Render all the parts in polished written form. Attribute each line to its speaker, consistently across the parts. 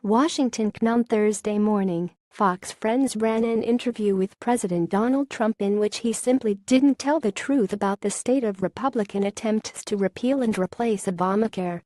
Speaker 1: Washington. On Thursday morning, Fox Friends ran an interview with President Donald Trump in which he simply didn't tell the truth about the state of Republican attempts to repeal and replace Obamacare.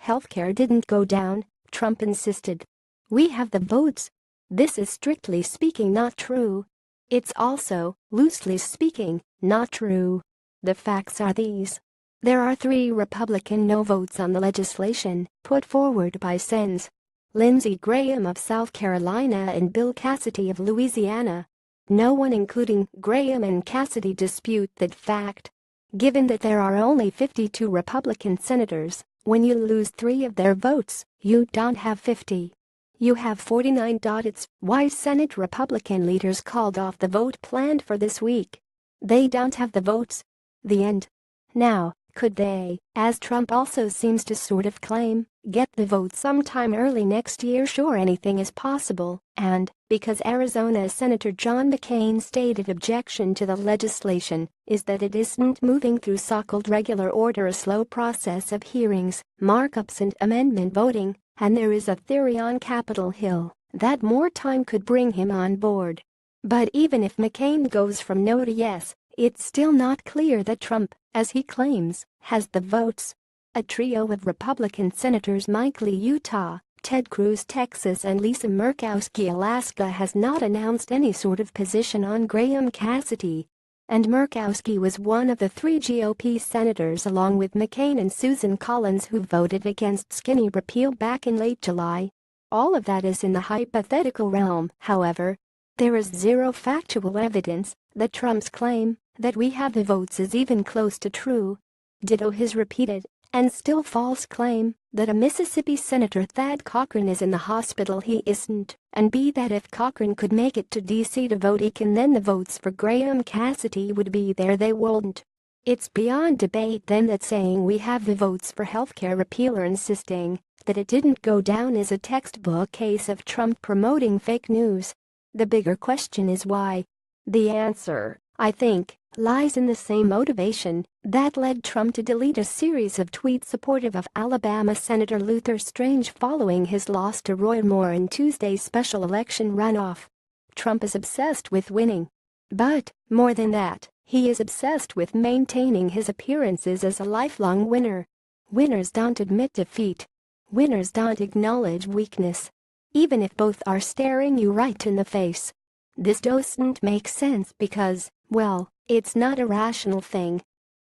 Speaker 1: Healthcare didn't go down, Trump insisted. We have the votes. This is strictly speaking not true. It's also, loosely speaking, not true. The facts are these. There are 3 Republican no votes on the legislation put forward by Sens. Lindsey Graham of South Carolina and Bill Cassidy of Louisiana. No one including Graham and Cassidy dispute that fact. Given that there are only 52 Republican senators, when you lose 3 of their votes, you don't have 50. You have 49. It's why Senate Republican leaders called off the vote planned for this week. They don't have the votes. The end. Now, could they, as Trump also seems to sort of claim, get the vote sometime early next year? Sure, anything is possible, and, because Arizona Senator John McCain's stated objection to the legislation is that it isn't moving through so-called regular order, a slow process of hearings, markups and amendment voting, and there is a theory on Capitol Hill that more time could bring him on board. But even if McCain goes from no to yes, it's still not clear that Trump, as he claims, has the votes. A trio of Republican senators, Mike Lee, Utah, Ted Cruz, Texas, and Lisa Murkowski, Alaska, has not announced any sort of position on Graham, Cassidy. And Murkowski was one of the 3 GOP senators along with McCain and Susan Collins who voted against skinny repeal back in late July. All of that is in the hypothetical realm, however. There is zero factual evidence that Trump's claim that we have the votes is even close to true. Ditto his repeated and still false claim that a Mississippi Senator Thad Cochran is in the hospital. He isn't, and B, that if Cochran could make it to D.C. to vote, he can, then the votes for Graham, Cassidy would be there. They won't. It's beyond debate then that saying we have the votes for healthcare repeal or insisting that it didn't go down is a textbook case of Trump promoting fake news. The bigger question is why. The answer, I think, lies in the same motivation that led Trump to delete a series of tweets supportive of Alabama Senator Luther Strange following his loss to Roy Moore in Tuesday's special election runoff. Trump is obsessed with winning. But, more than that, he is obsessed with maintaining his appearances as a lifelong winner. Winners don't admit defeat. Winners don't acknowledge weakness. Even if both are staring you right in the face. This doesn't make sense because, well, it's not a rational thing.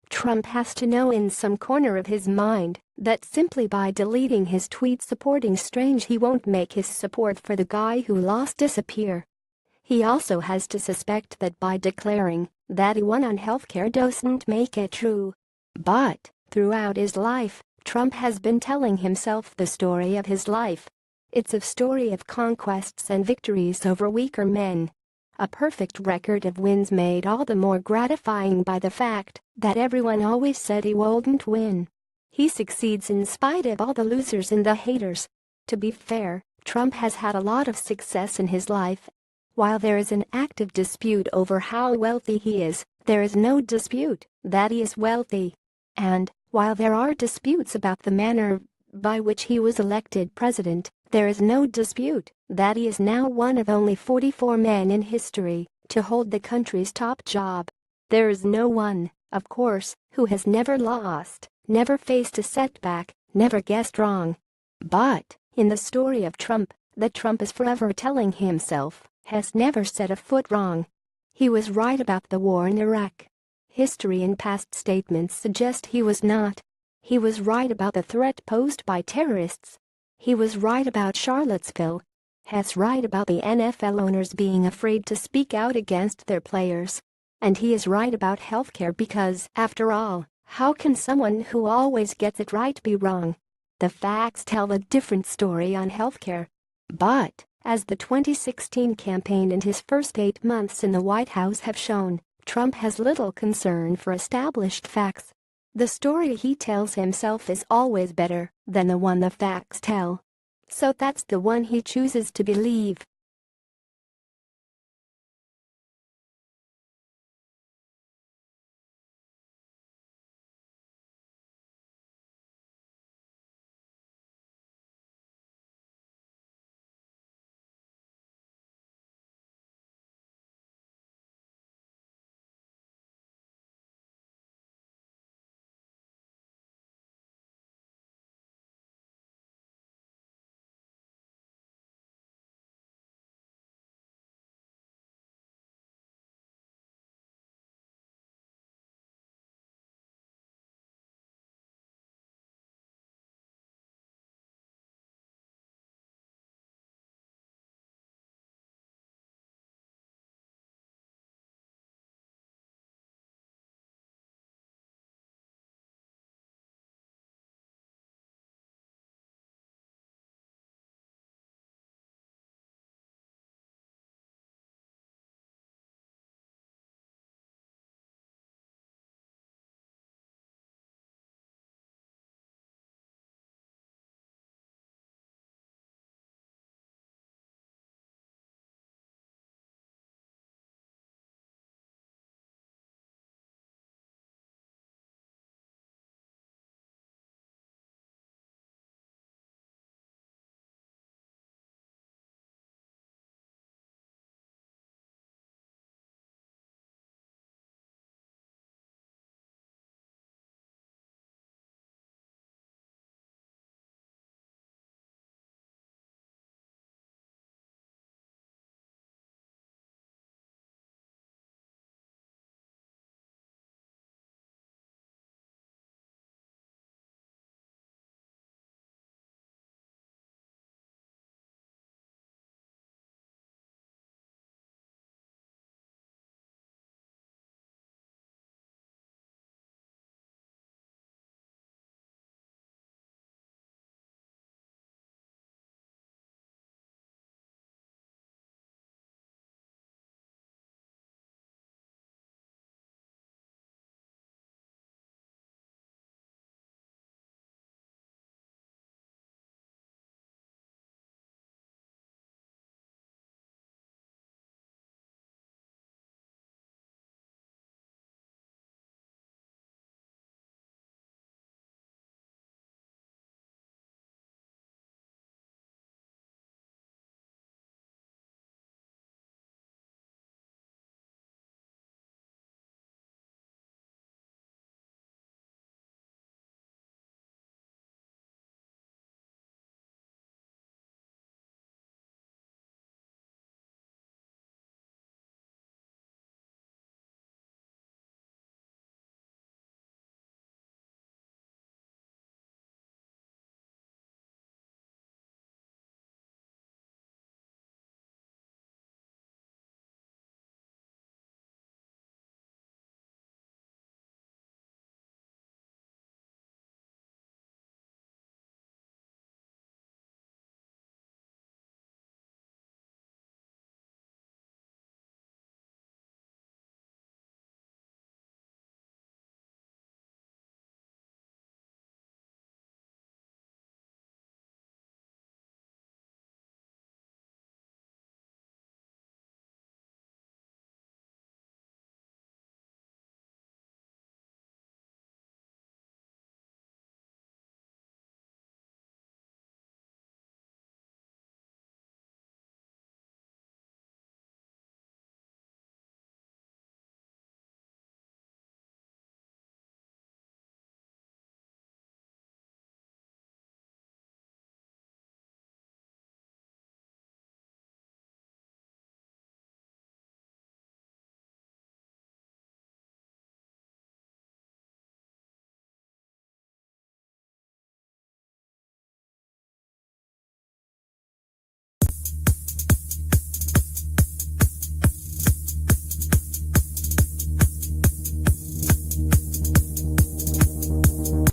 Speaker 1: Trump has to know in some corner of his mind that simply by deleting his tweet supporting Strange he won't make his support for the guy who lost disappear. He also has to suspect that by declaring that he won on healthcare doesn't make it true. But, throughout his life, Trump has been telling himself the story of his life. It's a story of conquests and victories over weaker men. A perfect record of wins made all the more gratifying by the fact that everyone always said he wouldn't win. He succeeds in spite of all the losers and the haters. To be fair, Trump has had a lot of success in his life. While there is an active dispute over how wealthy he is, there is no dispute that he is wealthy. And, while there are disputes about the manner by which he was elected president, there is no dispute that he is now one of only 44 men in history to hold the country's top job. There is no one, of course, who has never lost, never faced a setback, never guessed wrong. But, in the story of Trump, that Trump is forever telling himself, has never set a foot wrong. He was right about the war in Iraq. History and past statements suggest he was not. He was right about the threat posed by terrorists. He was right about Charlottesville. He's right about the NFL owners being afraid to speak out against their players. And he is right about healthcare because, after all, how can someone who always gets it right be wrong? The facts tell a different story on healthcare. But, as the 2016 campaign and his first 8 months in the White House have shown, Trump has little concern for established facts. The story he tells himself is always better than the one the facts tell. So that's the one he chooses to believe.